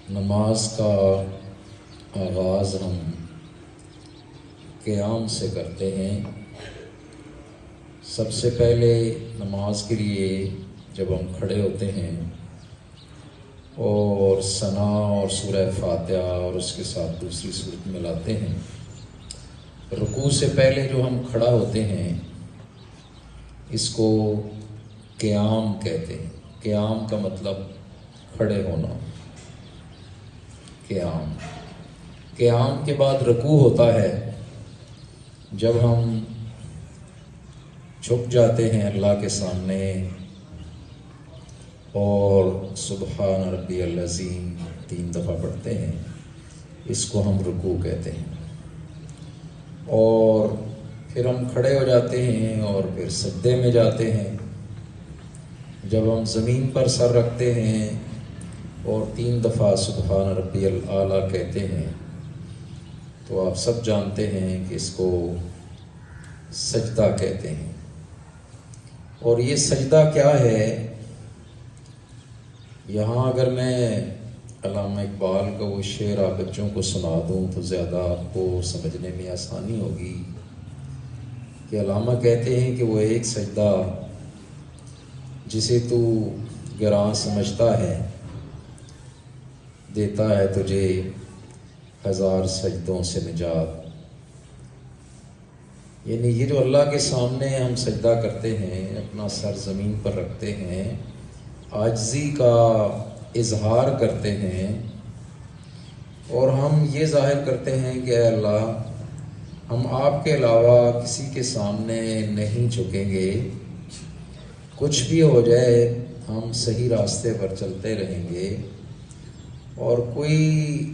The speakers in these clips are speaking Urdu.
نماز کا آغاز ہم قیام سے کرتے ہیں۔ سب سے پہلے نماز کے لیے جب ہم کھڑے ہوتے ہیں اور ثنا اور سورہ فاتحہ اور اس کے ساتھ دوسری سورت ملاتے ہیں، رکوع سے پہلے جو ہم کھڑا ہوتے ہیں اس کو قیام کہتے ہیں۔ قیام کا مطلب کھڑے ہونا۔ قیام کے بعد رکوع ہوتا ہے، جب ہم جھک جاتے ہیں اللہ کے سامنے اور سبحان ربی العظیم 3 دفعہ پڑھتے ہیں، اس کو ہم رکوع کہتے ہیں۔ اور پھر ہم کھڑے ہو جاتے ہیں اور پھر سجدے میں جاتے ہیں۔ جب ہم زمین پر سر رکھتے ہیں اور 3 دفعہ سبحان ربی الاعلیٰ کہتے ہیں تو آپ سب جانتے ہیں کہ اس کو سجدہ کہتے ہیں۔ اور یہ سجدہ کیا ہے؟ یہاں اگر میں علامہ اقبال کا وہ شعر آپ بچوں کو سنا دوں تو زیادہ آپ کو سمجھنے میں آسانی ہوگی کہ علامہ کہتے ہیں کہ وہ ایک سجدہ جسے تو گراں سمجھتا ہے، دیتا ہے تجھے 1000 سجدوں سے نجات۔ یعنی یہ جو اللہ کے سامنے ہم سجدہ کرتے ہیں، اپنا سر زمین پر رکھتے ہیں، عاجزی کا اظہار کرتے ہیں اور ہم یہ ظاہر کرتے ہیں کہ اے اللہ، ہم آپ کے علاوہ کسی کے سامنے نہیں جھکیں گے، کچھ بھی ہو جائے ہم صحیح راستے پر چلتے رہیں گے اور کوئی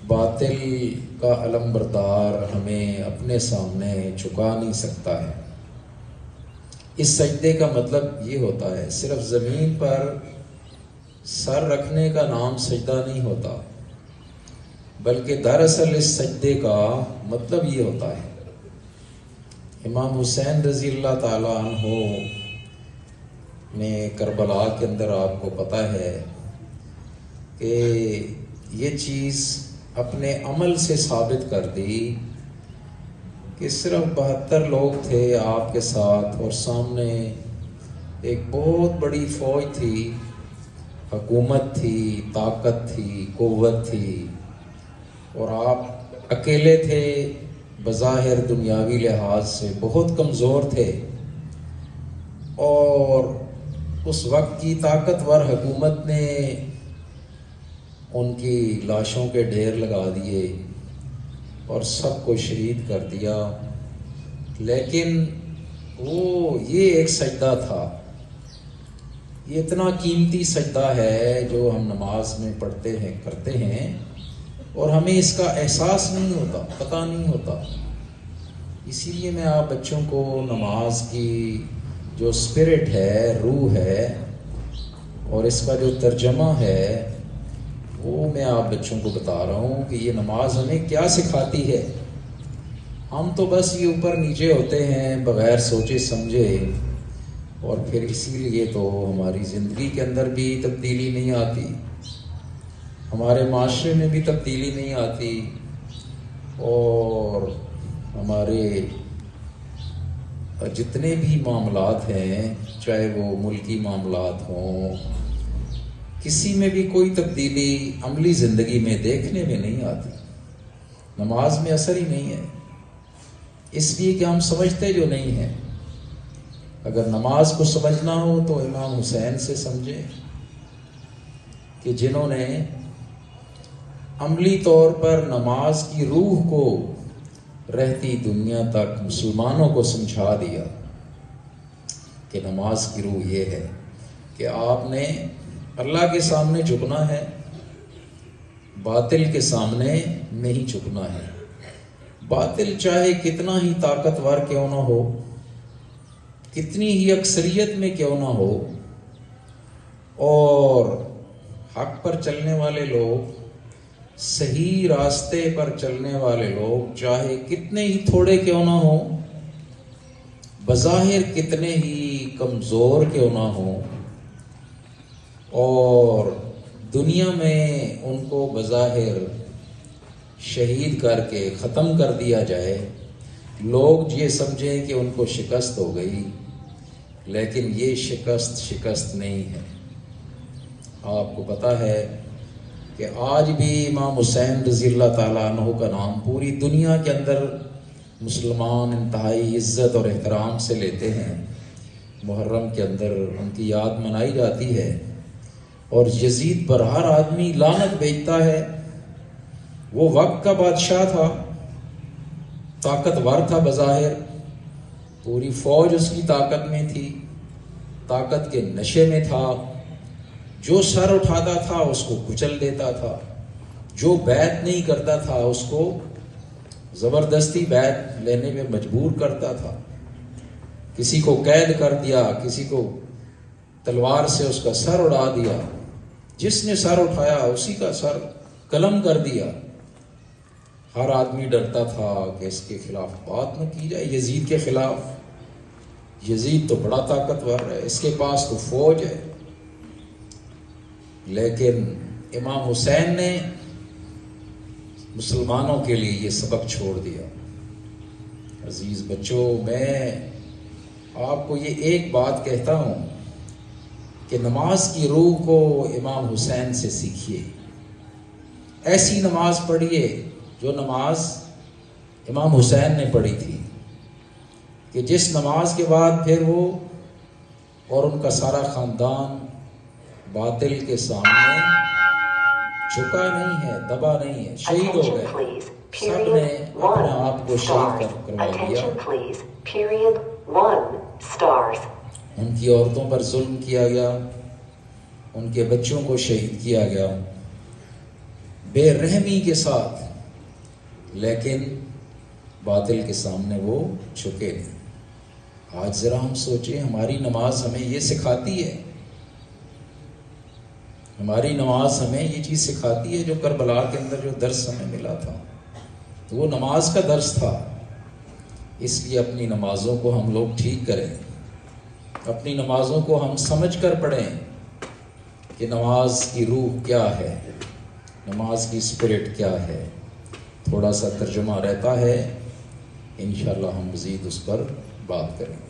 باطل کا علم بردار ہمیں اپنے سامنے جھکا نہیں سکتا ہے۔ اس سجدے کا مطلب یہ ہوتا ہے، صرف زمین پر سر رکھنے کا نام سجدہ نہیں ہوتا، بلکہ دراصل اس سجدے کا مطلب یہ ہوتا ہے۔ امام حسین رضی اللہ تعالیٰ عنہ نے کربلا کے اندر آپ کو پتہ ہے کہ یہ چیز اپنے عمل سے ثابت کر دی کہ صرف 72 لوگ تھے آپ کے ساتھ اور سامنے ایک بہت بڑی فوج تھی، حکومت تھی، طاقت تھی، قوت تھی، اور آپ اکیلے تھے، بظاہر دنیاوی لحاظ سے بہت کمزور تھے، اور اس وقت کی طاقتور حکومت نے ان کی لاشوں کے ڈھیر لگا دیے اور سب کو شہید کر دیا۔ لیکن یہ ایک سجدہ تھا، یہ اتنا قیمتی سجدہ ہے جو ہم نماز میں پڑھتے ہیں، کرتے ہیں، اور ہمیں اس کا احساس نہیں ہوتا، پتہ نہیں ہوتا۔ اسی لیے میں آپ بچوں کو نماز کی جو اسپرٹ ہے، روح ہے، اور اس کا جو ترجمہ ہے وہ میں آپ بچوں کو بتا رہا ہوں کہ یہ نماز ہمیں کیا سکھاتی ہے۔ ہم تو بس یہ اوپر نیچے ہوتے ہیں بغیر سوچے سمجھے، اور پھر اسی لیے تو ہماری زندگی کے اندر بھی تبدیلی نہیں آتی، ہمارے معاشرے میں بھی تبدیلی نہیں آتی، اور ہمارے جتنے بھی معاملات ہیں، چاہے وہ ملکی معاملات ہوں، کسی میں بھی کوئی تبدیلی عملی زندگی میں دیکھنے میں نہیں آتی۔ نماز میں اثر ہی نہیں ہے، اس لیے کہ ہم سمجھتے جو نہیں ہیں۔ اگر نماز کو سمجھنا ہو تو امام حسین سے سمجھیں کہ جنہوں نے عملی طور پر نماز کی روح کو رہتی دنیا تک مسلمانوں کو سمجھا دیا کہ نماز کی روح یہ ہے کہ آپ نے اللہ کے سامنے جھکنا ہے، باطل کے سامنے نہیں جھکنا ہے۔ باطل چاہے کتنا ہی طاقتور کیوں نہ ہو، کتنی ہی اکثریت میں کیوں نہ ہو، اور حق پر چلنے والے لوگ، صحیح راستے پر چلنے والے لوگ چاہے کتنے ہی تھوڑے کیوں نہ ہوں، بظاہر کتنے ہی کمزور کیوں نہ ہوں، اور دنیا میں ان کو بظاہر شہید کر کے ختم کر دیا جائے، لوگ یہ سمجھیں کہ ان کو شکست ہو گئی، لیکن یہ شکست نہیں ہے۔ آپ کو پتہ ہے کہ آج بھی امام حسین رضی اللہ تعالیٰ عنہ کا نام پوری دنیا کے اندر مسلمان انتہائی عزت اور احترام سے لیتے ہیں۔ محرم کے اندر ان کی یاد منائی جاتی ہے، اور یزید پر ہر آدمی لعنت بھیجتا ہے۔ وہ وقت کا بادشاہ تھا، طاقتور تھا بظاہر، پوری فوج اس کی طاقت میں تھی، طاقت کے نشے میں تھا، جو سر اٹھاتا تھا اس کو کچل دیتا تھا، جو بیعت نہیں کرتا تھا اس کو زبردستی بیعت لینے میں مجبور کرتا تھا، کسی کو قید کر دیا، کسی کو تلوار سے اس کا سر اڑا دیا، جس نے سر اٹھایا اسی کا سر قلم کر دیا۔ ہر آدمی ڈرتا تھا کہ اس کے خلاف بات نہ کی جائے، یزید کے خلاف۔ یزید تو بڑا طاقتور ہے، اس کے پاس تو فوج ہے۔ لیکن امام حسین نے مسلمانوں کے لیے یہ سبق چھوڑ دیا۔ عزیز بچوں، میں آپ کو یہ ایک بات کہتا ہوں کہ نماز کی روح کو امام حسین سے سیکھیے۔ ایسی نماز پڑھیے جو نماز امام حسین نے پڑھی تھی، کہ جس نماز کے بعد پھر وہ اور ان کا سارا خاندان باطل کے سامنے جھکا نہیں ہے، دبا نہیں ہے، شہید ہو گئے، سب نے اپنے آپ کو شہید کروا دیا۔ ان کی عورتوں پر ظلم کیا گیا، ان کے بچوں کو شہید کیا گیا بے رحمی کے ساتھ، لیکن باطل کے سامنے وہ جھکے نہیں۔ آج ذرا ہم سوچیں، ہماری نماز ہمیں یہ سکھاتی ہے، ہماری نماز ہمیں یہ چیز سکھاتی ہے جو کربلا کے اندر جو درس ہمیں ملا تھا، تو وہ نماز کا درس تھا۔ اس لیے اپنی نمازوں کو ہم لوگ ٹھیک کریں، اپنی نمازوں کو ہم سمجھ کر پڑھیں کہ نماز کی روح کیا ہے، نماز کی اسپرٹ کیا ہے۔ تھوڑا سا ترجمہ رہتا ہے، انشاءاللہ ہم مزید اس پر بات کریں گے۔